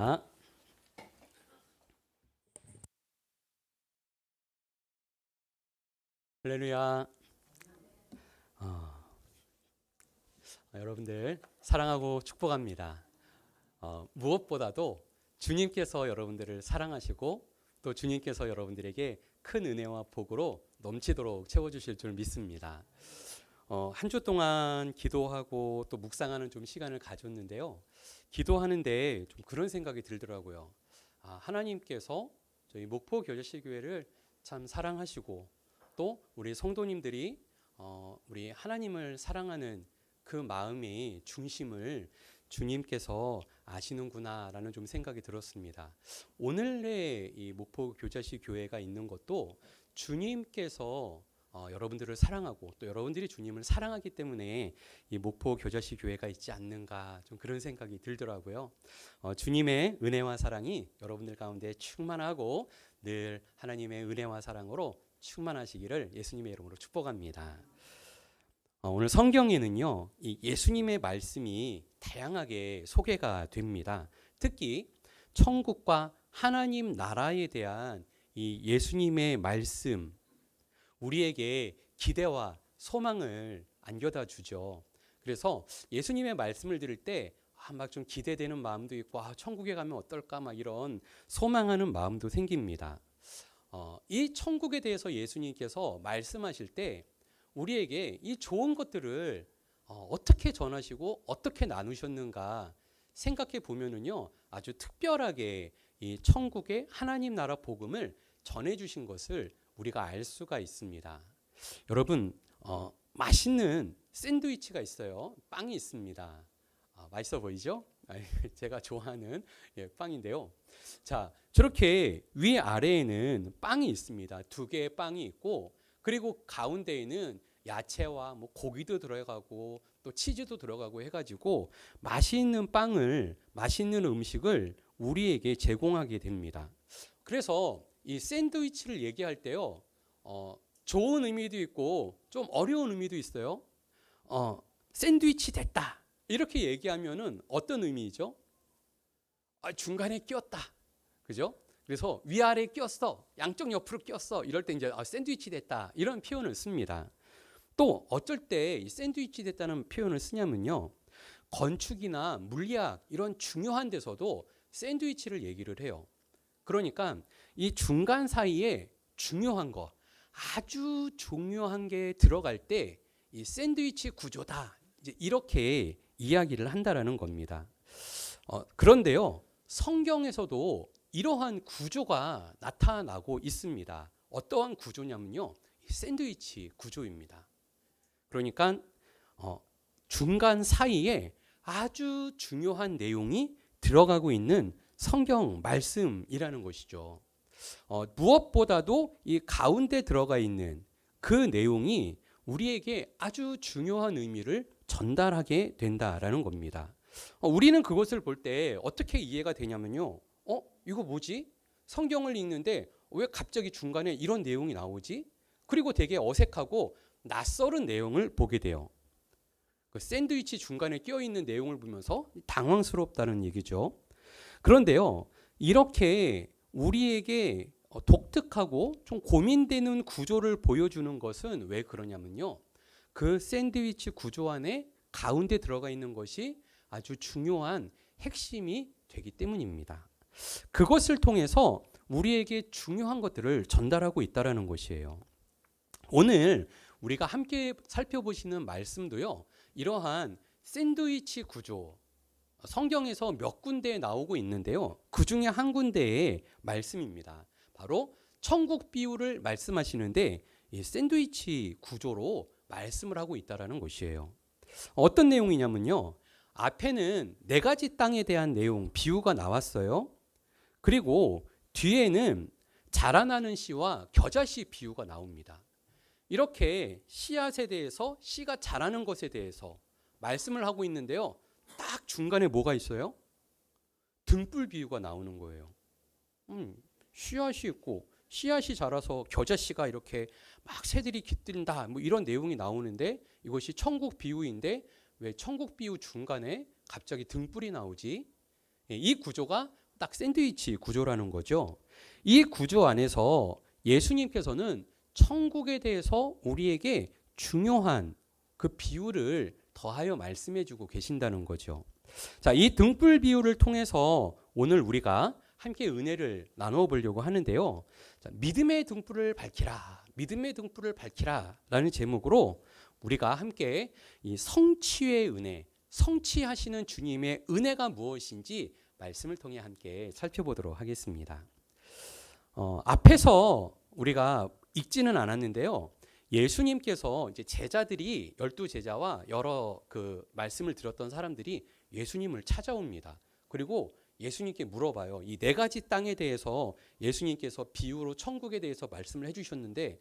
아, 할렐루야. 여러분들 사랑하고 축복합니다. 무엇보다도 주님께서 여러분들을 사랑하시고 또 주님께서 여러분들에게 큰 은혜와 복으로 넘치도록 채워주실 줄 믿습니다. 한 주 동안 기도하고 또 묵상하는 좀 시간을 가졌는데요. 기도하는데 좀 그런 생각이 들더라고요. 하나님께서 저희 목포 교제시 교회를 참 사랑하시고 또 우리 성도님들이 우리 하나님을 사랑하는 그 마음의 중심을 주님께서 아시는구나라는 좀 생각이 들었습니다. 오늘의 이 목포 교제시 교회가 있는 것도 주님께서 여러분들을 사랑하고 또 여러분들이 주님을 사랑하기 때문에 이 목포 교제시 교회가 있지 않는가 좀 그런 생각이 들더라고요. 주님의 은혜와 사랑이 여러분들 가운데 충만하고 늘 하나님의 은혜와 사랑으로 충만하시기를 예수님의 이름으로 축복합니다. 오늘 성경에는요, 이 예수님의 말씀이 다양하게 소개가 됩니다. 특히 천국과 하나님 나라에 대한 이 예수님의 말씀, 우리에게 기대와 소망을 안겨다 주죠. 그래서 예수님의 말씀을 들을 때 막 좀 기대되는 마음도 있고 천국에 가면 어떨까 막 이런 소망하는 마음도 생깁니다. 이 천국에 대해서 예수님께서 말씀하실 때 우리에게 이 좋은 것들을 어떻게 전하시고 어떻게 나누셨는가 생각해 보면은요, 아주 특별하게 이 천국의 하나님 나라 복음을 전해 주신 것을 우리가 알 수가 있습니다. 여러분, 맛있는 샌드위치가 있어요. 빵이 있습니다. 맛있어 보이죠? 제가 좋아하는 빵인데요. 자, 저렇게 위아래에는 빵이 있습니다. 두 개의 빵이 있고, 그리고 가운데에는 야채와 뭐 고기도 들어가고 또 치즈도 들어가고 해가지고 맛있는 빵을, 맛있는 음식을 우리에게 제공하게 됩니다. 그래서 이 샌드위치를 얘기할 때요, 좋은 의미도 있고 좀 어려운 의미도 있어요. 샌드위치 됐다 이렇게 얘기하면은 어떤 의미죠? 중간에 끼었다, 그죠? 그래서 위아래 끼었어, 양쪽 옆으로 끼었어, 이럴 때 이제 샌드위치 됐다 이런 표현을 씁니다. 또 어쩔 때 이 샌드위치 됐다는 표현을 쓰냐면요, 건축이나 물리학 이런 중요한 데서도 샌드위치를 얘기를 해요. 그러니까 이 중간 사이에 중요한 거, 아주 중요한 게 들어갈 때 이 샌드위치 구조다, 이제 이렇게 이야기를 한다라는 겁니다. 그런데요, 성경에서도 이러한 구조가 나타나고 있습니다. 어떠한 구조냐면요, 샌드위치 구조입니다. 그러니까 중간 사이에 아주 중요한 내용이 들어가고 있는 성경 말씀이라는 것이죠. 무엇보다도 이 가운데 들어가 있는 그 내용이 우리에게 아주 중요한 의미를 전달하게 된다라는 겁니다. 우리는 그것을 볼 때 어떻게 이해가 되냐면요, 이거 뭐지? 성경을 읽는데 왜 갑자기 중간에 이런 내용이 나오지? 그리고 되게 어색하고 낯설은 내용을 보게 돼요. 그 샌드위치 중간에 끼어있는 내용을 보면서 당황스럽다는 얘기죠. 그런데요, 이렇게 우리에게 독특하고 좀 고민되는 구조를 보여주는 것은 왜 그러냐면요, 그 샌드위치 구조 안에 가운데 들어가 있는 것이 아주 중요한 핵심이 되기 때문입니다. 그것을 통해서 우리에게 중요한 것들을 전달하고 있다는 것이에요. 오늘 우리가 함께 살펴보시는 말씀도요, 이러한 샌드위치 구조, 성경에서 몇 군데에 나오고 있는데요, 그 중에 한 군데의 말씀입니다. 바로 천국 비유를 말씀하시는데 이 샌드위치 구조로 말씀을 하고 있다는 것이에요. 어떤 내용이냐면요, 앞에는 4가지 땅에 대한 내용, 비유가 나왔어요. 그리고 뒤에는 자라나는 씨와 겨자씨 비유가 나옵니다. 이렇게 씨앗에 대해서, 씨가 자라는 것에 대해서 말씀을 하고 있는데요, 딱 중간에 뭐가 있어요? 등불 비유가 나오는 거예요. 씨앗이 있고 씨앗이 자라서 겨자씨가 이렇게 막 새들이 깃든다, 뭐 이런 내용이 나오는데 이것이 천국 비유인데 왜 천국 비유 중간에 갑자기 등불이 나오지? 이 구조가 딱 샌드위치 구조라는 거죠. 이 구조 안에서 예수님께서는 천국에 대해서 우리에게 중요한 그 비유를 더하여 말씀해 주고 계신다는 거죠. 자, 이 등불 비유를 통해서 오늘 우리가 함께 은혜를 나누어 보려고 하는데요. 자, 믿음의 등불을 밝히라, 믿음의 등불을 밝히라 라는 제목으로 우리가 함께 이 성취의 은혜, 성취하시는 주님의 은혜가 무엇인지 말씀을 통해 함께 살펴보도록 하겠습니다. 앞에서 우리가 읽지는 않았는데요. 예수님께서 이제 제자들이 12제자와 여러 그 말씀을 들었던 사람들이 예수님을 찾아옵니다. 그리고 예수님께 물어봐요. 이 네 가지 땅에 대해서 예수님께서 비유로 천국에 대해서 말씀을 해주셨는데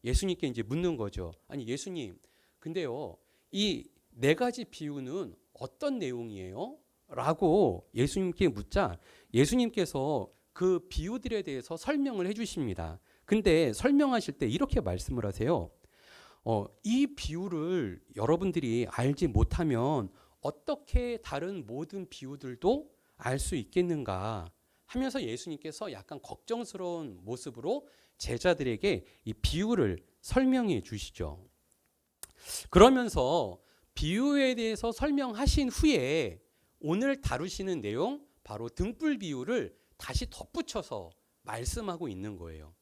예수님께 이제 묻는 거죠. 아니 예수님, 근데요 이 네 가지 비유는 어떤 내용이에요? 라고 예수님께 묻자 예수님께서 그 비유들에 대해서 설명을 해주십니다. 근데 설명하실 때 이렇게 말씀을 하세요. 이 비유를 여러분들이 알지 못하면 어떻게 다른 모든 비유들도 알 수 있겠는가 하면서 예수님께서 약간 걱정스러운 모습으로 제자들에게 이 비유를 설명해 주시죠. 그러면서 비유에 대해서 설명하신 후에 오늘 다루시는 내용 바로 등불 비유를 다시 덧붙여서 말씀하고 있는 거예요.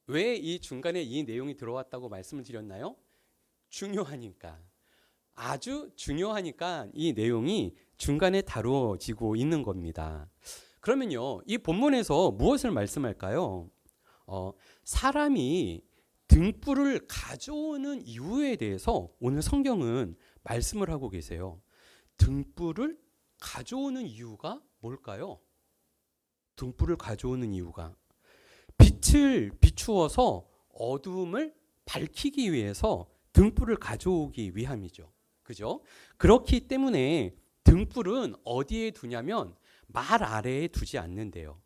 왜 이 중간에 이 내용이 들어왔다고 말씀을 드렸나요? 중요하니까. 아주 중요하니까 이 내용이 중간에 다루어지고 있는 겁니다. 그러면요, 이 본문에서 무엇을 말씀할까요? 사람이 등불을 가져오는 이유에 대해서 오늘 성경은 말씀을 하고 계세요. 등불을 가져오는 이유가 뭘까요? 등불을 가져오는 이유가 빛을 비추어서 어두움을 밝히기 위해서 등불을 가져오기 위함이죠. 그죠? 그렇기 때문에 등불은 어디에 두냐면 말 아래에 두지 않는데요.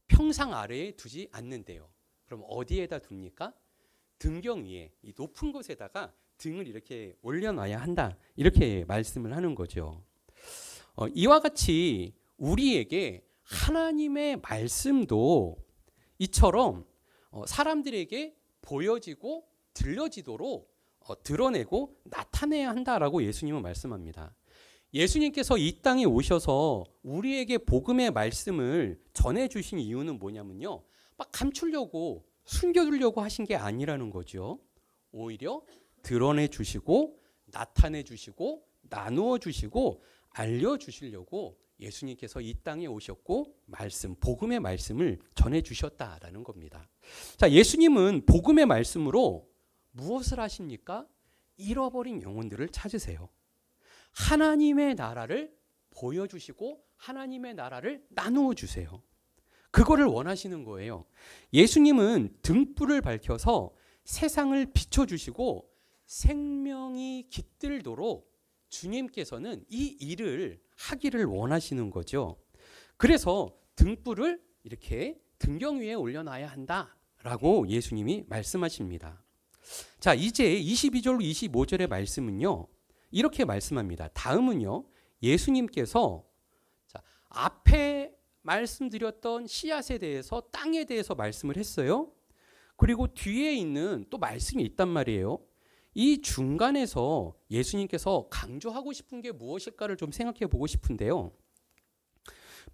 평상 아래에 두지 않는데요. 그럼 어디에다 둡니까? 등경 위에, 이 높은 곳에다가 등을 이렇게 올려놔야 한다. 이렇게 말씀을 하는 거죠. 이와 같이 우리에게 하나님의 말씀도 이처럼 사람들에게 보여지고 들려지도록 드러내고 나타내야 한다라고 예수님은 말씀합니다. 예수님께서 이 땅에 오셔서 우리에게 복음의 말씀을 전해주신 이유는 뭐냐면요. 막 감추려고 숨겨두려고 하신 게 아니라는 거죠. 오히려 드러내 주시고 나타내 주시고 나누어 주시고 알려 주시려고 예수님께서 이 땅에 오셨고 복음의 말씀을 전해 주셨다라는 겁니다. 자, 예수님은 복음의 말씀으로 무엇을 하십니까? 잃어버린 영혼들을 찾으세요. 하나님의 나라를 보여주시고 하나님의 나라를 나누어 주세요. 그거를 원하시는 거예요. 예수님은 등불을 밝혀서 세상을 비춰주시고 생명이 깃들도록 주님께서는 이 일을 하기를 원하시는 거죠. 그래서 등불을 이렇게 등경 위에 올려놔야 한다라고 예수님이 말씀하십니다. 자, 이제 22절 25절의 말씀은요. 이렇게 말씀합니다. 다음은요. 예수님께서 앞에 말씀드렸던 씨앗에 대해서 땅에 대해서 말씀을 했어요. 그리고 뒤에 있는 또 말씀이 있단 말이에요. 이 중간에서 예수님께서 강조하고 싶은 게 무엇일까를 좀 생각해 보고 싶은데요.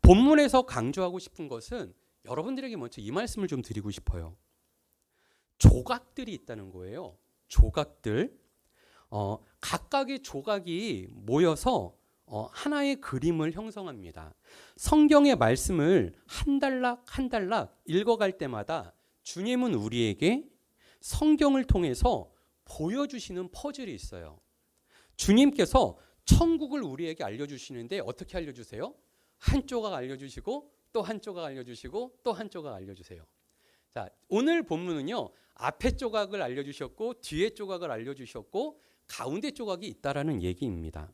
본문에서 강조하고 싶은 것은 여러분들에게 먼저 이 말씀을 좀 드리고 싶어요. 조각들이 있다는 거예요. 조각들. 각각의 조각이 모여서 하나의 그림을 형성합니다. 성경의 말씀을 한 단락 한 단락 읽어갈 때마다 주님은 우리에게 성경을 통해서 보여주시는 퍼즐이 있어요. 주님께서 천국을 우리에게 알려주시는데 어떻게 알려주세요? 한 조각 알려주시고 또 한 조각 알려주시고 또 한 조각 알려주세요. 자, 오늘 본문은요. 앞에 조각을 알려주셨고 뒤에 조각을 알려주셨고 가운데 조각이 있다라는 얘기입니다.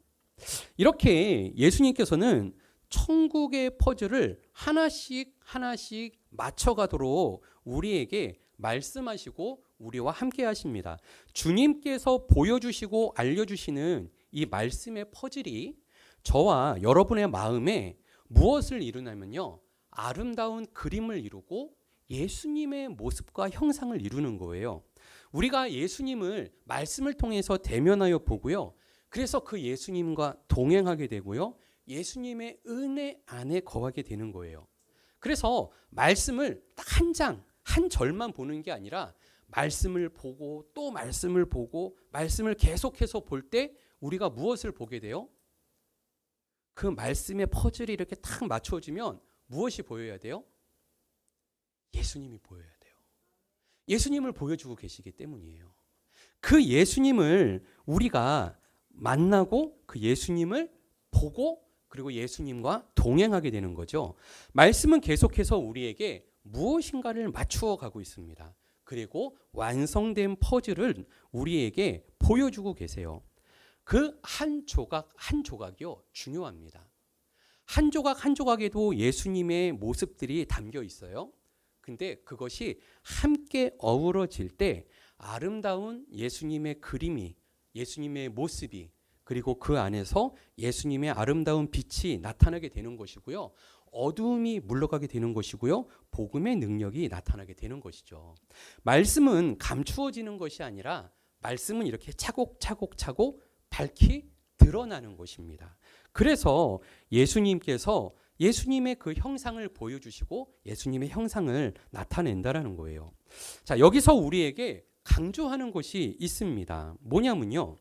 이렇게 예수님께서는 천국의 퍼즐을 하나씩 하나씩 맞춰가도록 우리에게 말씀하시고 우리와 함께 하십니다. 주님께서 보여주시고 알려주시는 이 말씀의 퍼즐이 저와 여러분의 마음에 무엇을 이루냐면요. 아름다운 그림을 이루고 예수님의 모습과 형상을 이루는 거예요. 우리가 예수님을 말씀을 통해서 대면하여 보고요. 그래서 그 예수님과 동행하게 되고요. 예수님의 은혜 안에 거하게 되는 거예요. 그래서 말씀을 딱 한 장, 한 절만 보는 게 아니라 말씀을 보고 또 말씀을 보고 말씀을 계속해서 볼 때 우리가 무엇을 보게 돼요? 그 말씀의 퍼즐이 이렇게 딱 맞춰지면 무엇이 보여야 돼요? 예수님이 보여야 돼요. 예수님을 보여주고 계시기 때문이에요. 그 예수님을 우리가 만나고 그 예수님을 보고 그리고 예수님과 동행하게 되는 거죠. 말씀은 계속해서 우리에게 무엇인가를 맞추어 가고 있습니다. 그리고 완성된 퍼즐을 우리에게 보여주고 계세요. 그 한 조각 한 조각이요 중요합니다. 한 조각 한 조각에도 예수님의 모습들이 담겨 있어요. 근데 그것이 함께 어우러질 때 아름다운 예수님의 그림이, 예수님의 모습이, 그리고 그 안에서 예수님의 아름다운 빛이 나타나게 되는 것이고요. 어두움이 물러가게 되는 것이고요. 복음의 능력이 나타나게 되는 것이죠. 말씀은 감추어지는 것이 아니라 말씀은 이렇게 차곡차곡차곡 밝히 드러나는 것입니다. 그래서 예수님께서 예수님의 그 형상을 보여주시고 예수님의 형상을 나타낸다라는 거예요. 자, 여기서 우리에게 강조하는 것이 있습니다. 뭐냐면요.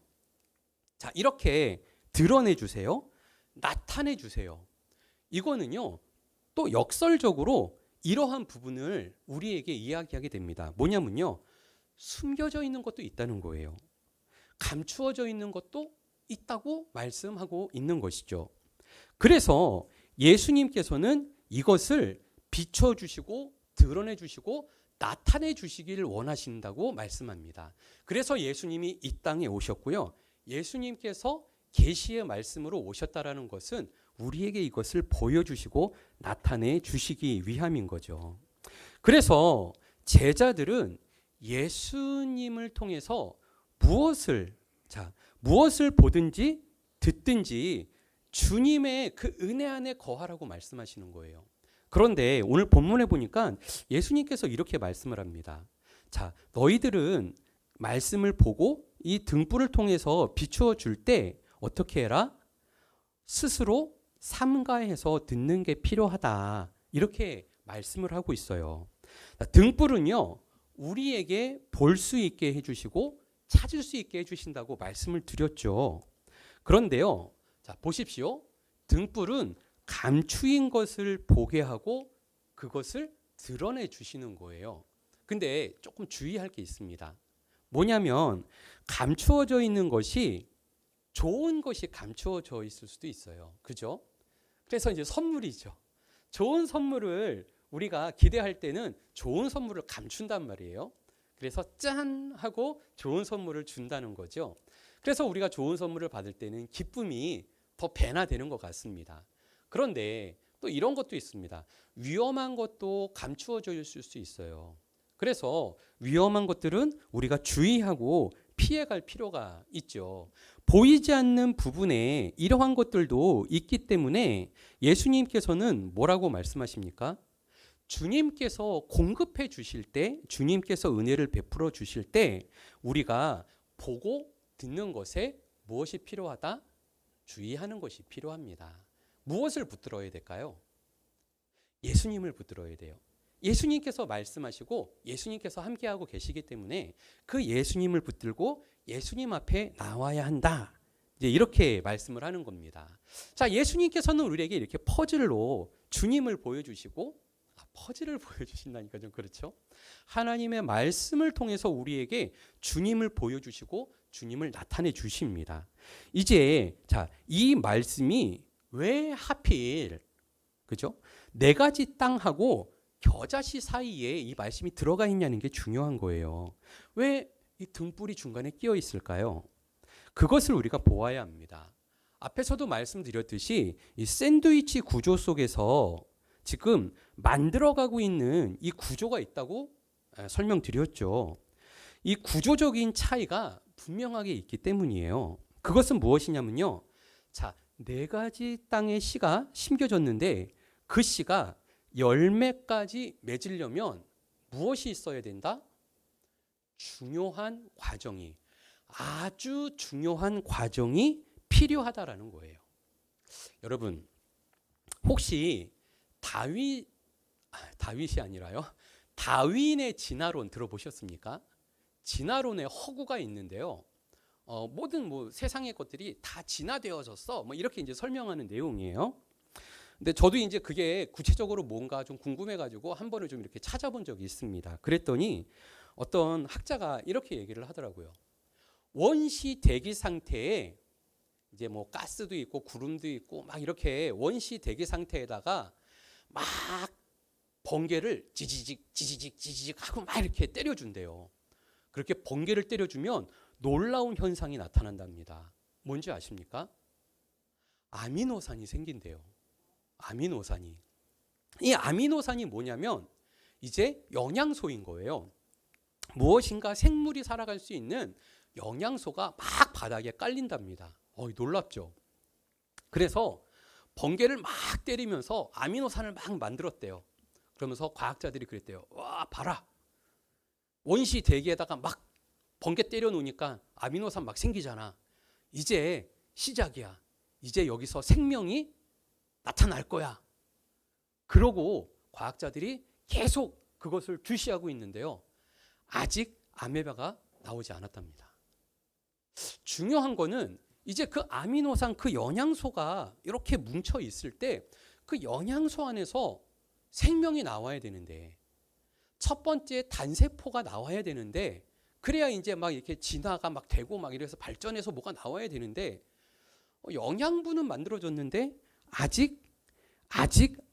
자, 이렇게 드러내 주세요. 나타내 주세요. 이거는요. 또 역설적으로 이러한 부분을 우리에게 이야기하게 됩니다. 뭐냐면요. 숨겨져 있는 것도 있다는 거예요. 감추어져 있는 것도 있다고 말씀하고 있는 것이죠. 그래서 예수님께서는 이것을 비춰주시고 드러내 주시고 나타내 주시기를 원하신다고 말씀합니다. 그래서 예수님이 이 땅에 오셨고요. 예수님께서 계시의 말씀으로 오셨다라는 것은 우리에게 이것을 보여주시고 나타내 주시기 위함인 거죠. 그래서 제자들은 예수님을 통해서 무엇을 보든지 듣든지 주님의 그 은혜 안에 거하라고 말씀하시는 거예요. 그런데 오늘 본문에 보니까 예수님께서 이렇게 말씀을 합니다. 자, 너희들은 말씀을 보고 이 등불을 통해서 비추어 줄 때 어떻게 해라? 스스로 삼가해서 듣는 게 필요하다. 이렇게 말씀을 하고 있어요. 등불은요, 우리에게 볼 수 있게 해주시고 찾을 수 있게 해주신다고 말씀을 드렸죠. 그런데요, 자, 보십시오. 등불은 감추인 것을 보게 하고 그것을 드러내 주시는 거예요. 근데 조금 주의할 게 있습니다. 뭐냐면 감추어져 있는 것이 좋은 것이 감추어져 있을 수도 있어요. 그죠? 그래서 이제 선물이죠. 좋은 선물을 우리가 기대할 때는 좋은 선물을 감춘단 말이에요. 그래서 짠 하고 좋은 선물을 준다는 거죠. 그래서 우리가 좋은 선물을 받을 때는 기쁨이 더 배나 되는 것 같습니다. 그런데 또 이런 것도 있습니다. 위험한 것도 감추어져 있을 수 있어요. 그래서 위험한 것들은 우리가 주의하고 피해갈 필요가 있죠. 보이지 않는 부분에 이러한 것들도 있기 때문에 예수님께서는 뭐라고 말씀하십니까? 주님께서 공급해 주실 때, 주님께서 은혜를 베풀어 주실 때 우리가 보고 듣는 것에 무엇이 필요하다? 주의하는 것이 필요합니다. 무엇을 붙들어야 될까요? 예수님을 붙들어야 돼요. 예수님께서 말씀하시고 예수님께서 함께하고 계시기 때문에 그 예수님을 붙들고 예수님 앞에 나와야 한다. 이제 이렇게 말씀을 하는 겁니다. 자, 예수님께서는 우리에게 이렇게 퍼즐로 주님을 보여주시고, 퍼즐을 보여주신다니까 좀 그렇죠. 하나님의 말씀을 통해서 우리에게 주님을 보여주시고 주님을 나타내 주십니다. 이제 자, 이 말씀이 왜 하필 그죠? 네 가지 땅하고 겨자씨 사이에 이 말씀이 들어가 있냐는 게 중요한 거예요. 왜 이 등불이 중간에 끼어 있을까요? 그것을 우리가 보아야 합니다. 앞에서도 말씀드렸듯이 이 샌드위치 구조 속에서 지금 만들어가고 있는 이 구조가 있다고 설명드렸죠. 이 구조적인 차이가 분명하게 있기 때문이에요. 그것은 무엇이냐면요. 자, 네 가지 땅의 씨가 심겨졌는데 그 씨가 열매까지 맺으려면 무엇이 있어야 된다? 중요한 과정이, 아주 중요한 과정이 필요하다라는 거예요. 여러분, 혹시 다윗이 아니라요, 다윈의 진화론 들어보셨습니까? 진화론에 허구가 있는데요. 모든 세상의 것들이 다 진화되어졌어. 이렇게 이제 설명하는 내용이에요. 근데 저도 이제 그게 구체적으로 뭔가 좀 궁금해가지고 한 번을 좀 이렇게 찾아본 적이 있습니다. 그랬더니 어떤 학자가 이렇게 얘기를 하더라고요. 원시 대기 상태에 이제 가스도 있고 구름도 있고 막 이렇게 원시 대기 상태에다가 막 번개를 지지직 하고 막 이렇게 때려준대요. 그렇게 번개를 때려주면 놀라운 현상이 나타난답니다. 뭔지 아십니까? 아미노산이 생긴대요. 아미노산이. 이 아미노산이 뭐냐면 이제 영양소인 거예요. 무엇인가 생물이 살아갈 수 있는 영양소가 막 바닥에 깔린답니다. 놀랍죠? 그래서 번개를 막 때리면서 아미노산을 막 만들었대요. 그러면서 과학자들이 그랬대요. 와, 봐라. 원시 대기에다가 막 번개 때려 놓으니까 아미노산 막 생기잖아. 이제 시작이야. 이제 여기서 생명이 나타날 거야. 그러고 과학자들이 계속 그것을 주시하고 있는데요. 아직 아메바가 나오지 않았답니다. 중요한 거는 이제 그 아미노산, 그 영양소가 이렇게 뭉쳐 있을 때 그 영양소 안에서 생명이 나와야 되는데, 첫 번째 단세포가 나와야 되는데, 그래야 이제 막 이렇게 진화가 막 되고 막 이래서 발전해서 뭐가 나와야 되는데, 영양분은 만들어졌는데 아직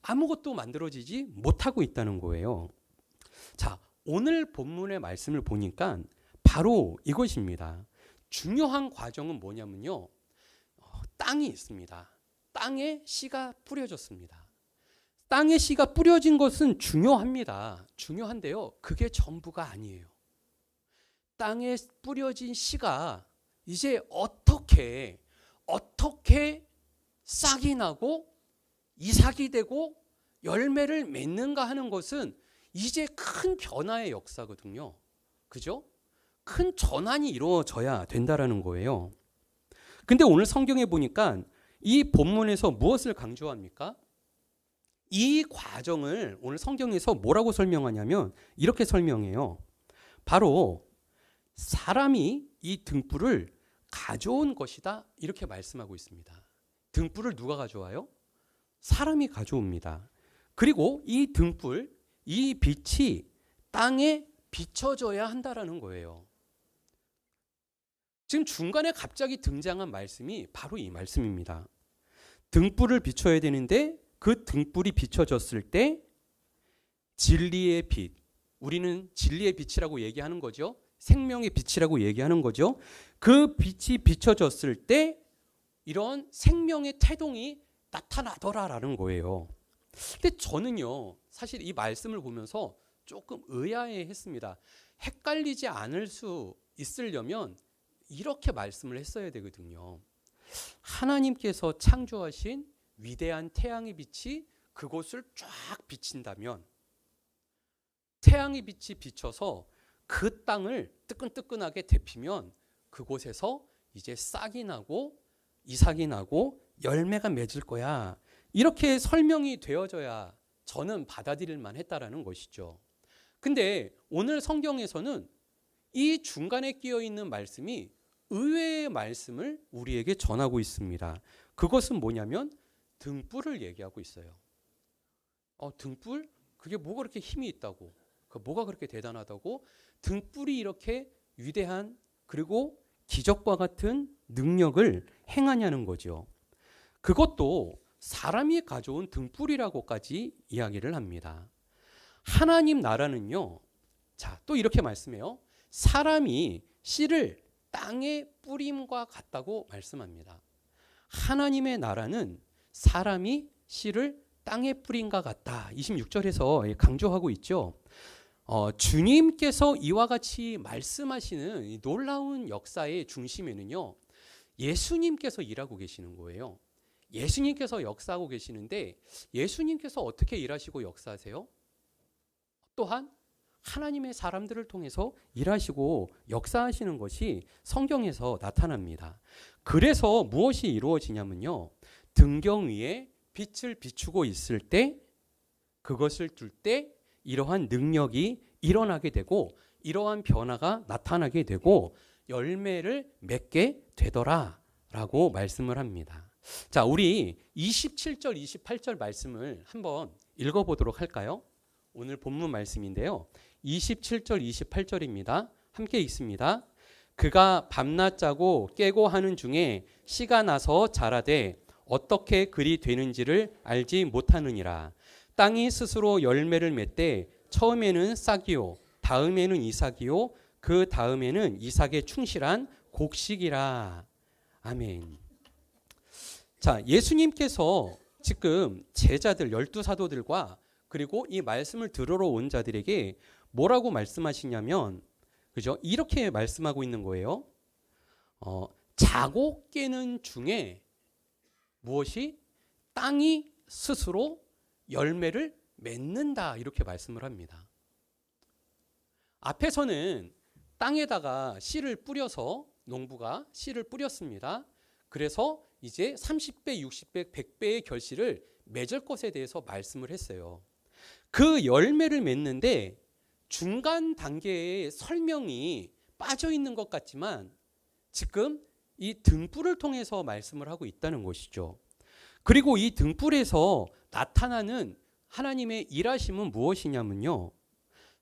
아무것도 만들어지지 못하고 있다는 거예요. 자, 오늘 본문의 말씀을 보니까 바로 이것입니다. 중요한 과정은 뭐냐면요, 땅이 있습니다. 땅에 씨가 뿌려졌습니다. 땅에 씨가 뿌려진 것은 중요합니다. 중요한데요, 그게 전부가 아니에요. 땅에 뿌려진 씨가 이제 어떻게 싹이 나고 이삭이 되고 열매를 맺는가 하는 것은 이제 큰 변화의 역사거든요. 그죠? 큰 전환이 이루어져야 된다라는 거예요. 근데 오늘 성경에 보니까 이 본문에서 무엇을 강조합니까? 이 과정을 오늘 성경에서 뭐라고 설명하냐면 이렇게 설명해요. 바로 사람이 이 등불을 가져온 것이다, 이렇게 말씀하고 있습니다. 등불을 누가 가져와요? 사람이 가져옵니다. 그리고 이 등불, 이 빛이 땅에 비춰져야 한다라는 거예요. 지금 중간에 갑자기 등장한 말씀이 바로 이 말씀입니다. 등불을 비춰야 되는데 그 등불이 비춰졌을 때 진리의 빛, 우리는 진리의 빛이라고 얘기하는 거죠. 생명의 빛이라고 얘기하는 거죠. 그 빛이 비춰졌을 때 이런 생명의 태동이 나타나더라라는 거예요. 근데 저는요, 사실 이 말씀을 보면서 조금 의아해했습니다. 헷갈리지 않을 수 있으려면 이렇게 말씀을 했어야 되거든요. 하나님께서 창조하신 위대한 태양의 빛이 그곳을 쫙 비친다면, 태양의 빛이 비쳐서 그 땅을 뜨끈뜨끈하게 데피면 그곳에서 이제 싹이 나고 이삭이 나고 열매가 맺을 거야, 이렇게 설명이 되어져야 저는 받아들일 만했다라는 것이죠. 근데 오늘 성경에서는 이 중간에 끼어 있는 말씀이 의외의 말씀을 우리에게 전하고 있습니다. 그것은 뭐냐면 등불을 얘기하고 있어요. 등불? 그게 뭐가 그렇게 힘이 있다고? 뭐가 그렇게 대단하다고? 등불이 이렇게 위대한 그리고 기적과 같은 능력을 행하냐는 거죠. 그것도 사람이 가져온 등불이라고까지 이야기를 합니다. 하나님 나라는요, 자, 또 이렇게 말씀해요. 사람이 씨를 땅에 뿌림과 같다고 말씀합니다. 하나님의 나라는 사람이 씨를 땅에 뿌림과 같다. 26절에서 강조하고 있죠. 주님께서 이와 같이 말씀하시는 이 놀라운 역사의 중심에는요, 예수님께서 일하고 계시는 거예요. 예수님께서 역사하고 계시는데 예수님께서 어떻게 일하시고 역사하세요? 또한 하나님의 사람들을 통해서 일하시고 역사하시는 것이 성경에서 나타납니다. 그래서 무엇이 이루어지냐면요. 등경 위에 빛을 비추고 있을 때, 그것을 둘 때 이러한 능력이 일어나게 되고 이러한 변화가 나타나게 되고 열매를 맺게 되더라 라고 말씀을 합니다. 자, 우리 27절 28절 말씀을 한번 읽어보도록 할까요? 오늘 본문 말씀인데요. 27절 28절입니다. 함께 읽습니다. 그가 밤낮 자고 깨고 하는 중에 씨가 나서 자라되 어떻게 그리 되는지를 알지 못하느니라. 땅이 스스로 열매를 맺되 처음에는 싹이요 다음에는 이삭이요 그 다음에는 이삭에 충실한 곡식이라. 아멘. 자, 예수님께서 지금 제자들 12사도들과 그리고 이 말씀을 들으러 온 자들에게 뭐라고 말씀하시냐면, 그죠? 이렇게 말씀하고 있는 거예요. 자고 깨는 중에 무엇이? 땅이 스스로 열매를 맺는다. 이렇게 말씀을 합니다. 앞에서는 땅에다가 씨를 뿌려서 농부가 씨를 뿌렸습니다. 그래서 이제 30배, 60배, 100배의 결실을 맺을 것에 대해서 말씀을 했어요. 그 열매를 맺는데 중간 단계의 설명이 빠져 있는 것 같지만 지금 이 등불을 통해서 말씀을 하고 있다는 것이죠. 그리고 이 등불에서 나타나는 하나님의 일하심은 무엇이냐면요.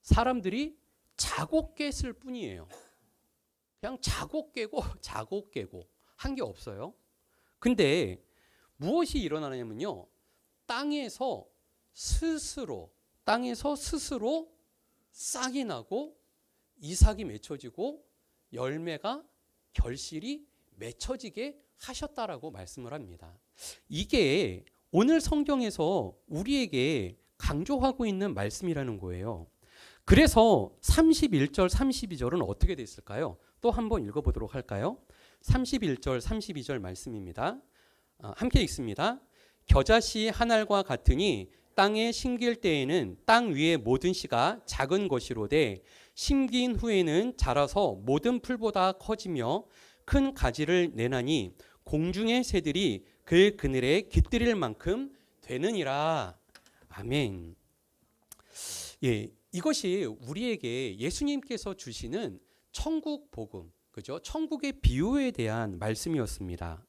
사람들이 자고 깼을 뿐이에요. 그냥 자고 깨고 자고 깨고 한 게 없어요. 근데 무엇이 일어나냐면요. 땅에서 스스로 싹이 나고 이삭이 맺혀지고 열매가 결실이 맺혀지게 하셨다라고 말씀을 합니다. 이게 오늘 성경에서 우리에게 강조하고 있는 말씀이라는 거예요. 그래서 31절 32절은 어떻게 됐을까요? 또 한번 읽어보도록 할까요? 31절 32절 말씀입니다. 함께 읽습니다. 겨자씨 한 알과 같으니 땅에 심길 때에는 땅 위의 모든 씨가 작은 것이로되 심긴 후에는 자라서 모든 풀보다 커지며 큰 가지를 내나니 공중의 새들이 그 그늘에 깃들일 만큼 되느니라. 아멘. 예, 이것이 우리에게 예수님께서 주시는 천국 복음, 그죠? 천국의 비유에 대한 말씀이었습니다.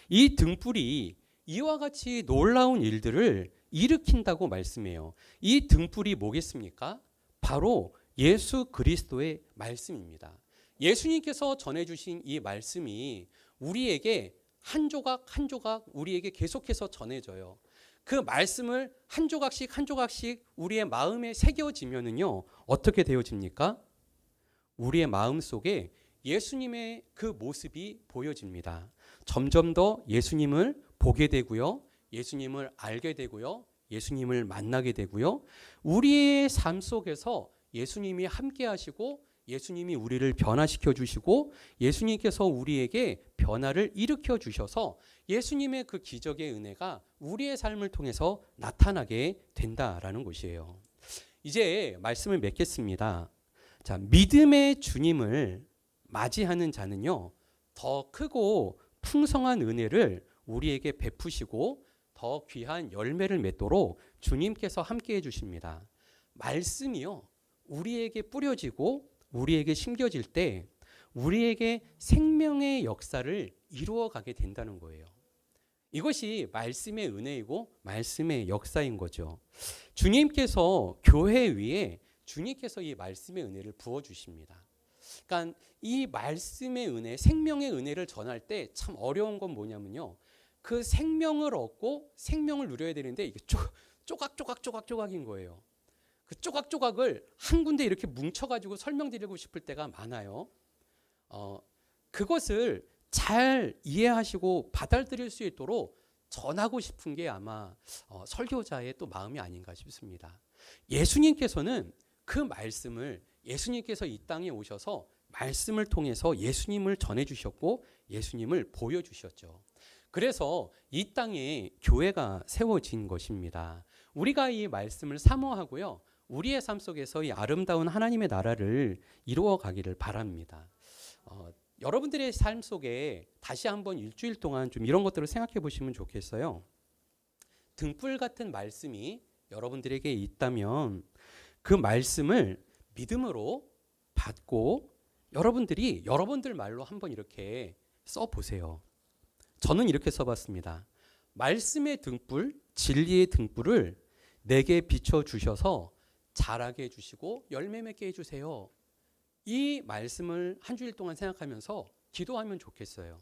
이 등불이 이와 같이 놀라운 일들을 일으킨다고 말씀해요. 이 등불이 뭐겠습니까? 바로 예수 그리스도의 말씀입니다. 예수님께서 전해주신 이 말씀이 우리에게 한 조각 한 조각 우리에게 계속해서 전해져요. 그 말씀을 한 조각씩 한 조각씩 우리의 마음에 새겨지면은요, 어떻게 되어집니까? 우리의 마음 속에 예수님의 그 모습이 보여집니다. 점점 더 예수님을 보게 되고요. 예수님을 알게 되고요. 예수님을 만나게 되고요. 우리의 삶 속에서 예수님이 함께 하시고 예수님이 우리를 변화시켜 주시고 예수님께서 우리에게 변화를 일으켜 주셔서 예수님의 그 기적의 은혜가 우리의 삶을 통해서 나타나게 된다라는 것이에요. 이제 말씀을 맺겠습니다. 자, 믿음의 주님을 맞이하는 자는요, 더 크고 풍성한 은혜를 우리에게 베푸시고 더 귀한 열매를 맺도록 주님께서 함께 해주십니다. 말씀이요, 우리에게 뿌려지고 우리에게 심겨질 때 우리에게 생명의 역사를 이루어가게 된다는 거예요. 이것이 말씀의 은혜이고 말씀의 역사인 거죠. 주님께서 교회 위에 주님께서 이 말씀의 은혜를 부어주십니다. 그러니까 이 말씀의 은혜, 생명의 은혜를 전할 때 참 어려운 건 뭐냐면요, 그 생명을 얻고 생명을 누려야 되는데 이게 조각인 거예요. 그 조각을 한 군데 이렇게 뭉쳐가지고 설명드리고 싶을 때가 많아요. 그것을 잘 이해하시고 받아들일 수 있도록 전하고 싶은 게 아마 설교자의 또 마음이 아닌가 싶습니다. 예수님께서는 그 말씀을, 예수님께서 이 땅에 오셔서 말씀을 통해서 예수님을 전해주셨고 예수님을 보여주셨죠. 그래서 이 땅에 교회가 세워진 것입니다. 우리가 이 말씀을 사모하고요. 우리의 삶 속에서 이 아름다운 하나님의 나라를 이루어 가기를 바랍니다. 여러분들의 삶 속에 다시 한번 일주일 동안 좀 이런 것들을 생각해 보시면 좋겠어요. 등불 같은 말씀이 여러분들에게 있다면 그 말씀을 믿음으로 받고 여러분들이 여러분들 말로 한번 이렇게 써보세요. 저는 이렇게 써봤습니다. 말씀의 등불, 진리의 등불을 내게 비춰주셔서 자라게 해주시고 열매 맺게 해주세요. 이 말씀을 한 주일 동안 생각하면서 기도하면 좋겠어요.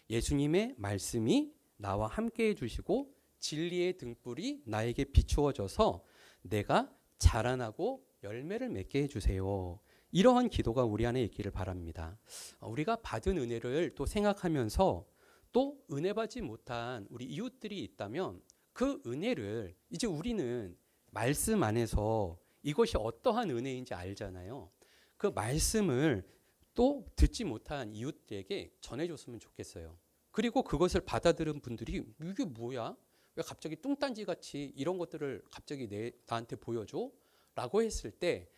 예수님의 말씀이 나와 함께 해주시고 진리의 등불이 나에게 비추어져서 내가 자라나고 열매를 맺게 해주세요. 이러한 기도가 우리 안에 있기를 바랍니다. 우리가 받은 은혜를 또 생각하면서 또 은혜 받지 못한 우리 이웃들이 있다면 그 은혜를 이제 우리는 말씀 안에서 이것이 어떠한 은혜인지 알잖아요. 그 말씀을 또 듣지 못한 이웃들에게 전해줬으면 좋겠어요. 그리고 그것을 받아들인 분들이 이게 뭐야? 왜 갑자기 뚱딴지 같이 이런 것들을 갑자기 나한테 보여줘? 라고 했을 때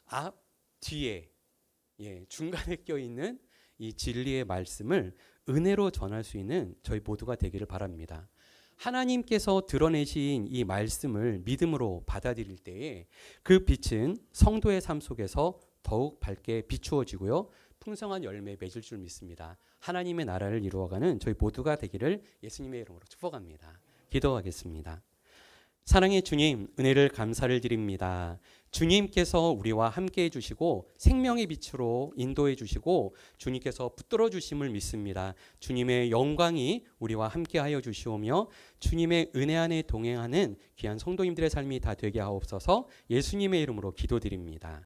앞, 뒤에 중간에 껴있는 이 진리의 말씀을 은혜로 전할 수 있는 저희 모두가 되기를 바랍니다. 하나님께서 드러내신 이 말씀을 믿음으로 받아들일 때에 그 빛은 성도의 삶 속에서 더욱 밝게 비추어지고요. 풍성한 열매 맺을 줄 믿습니다. 하나님의 나라를 이루어가는 저희 모두가 되기를 예수님의 이름으로 축복합니다. 기도하겠습니다. 사랑의 주님, 은혜를 감사를 드립니다. 주님께서 우리와 함께 해주시고 생명의 빛으로 인도해 주시고 주님께서 붙들어 주심을 믿습니다. 주님의 영광이 우리와 함께 하여 주시오며 주님의 은혜 안에 동행하는 귀한 성도님들의 삶이 다 되게 하옵소서. 예수님의 이름으로 기도드립니다.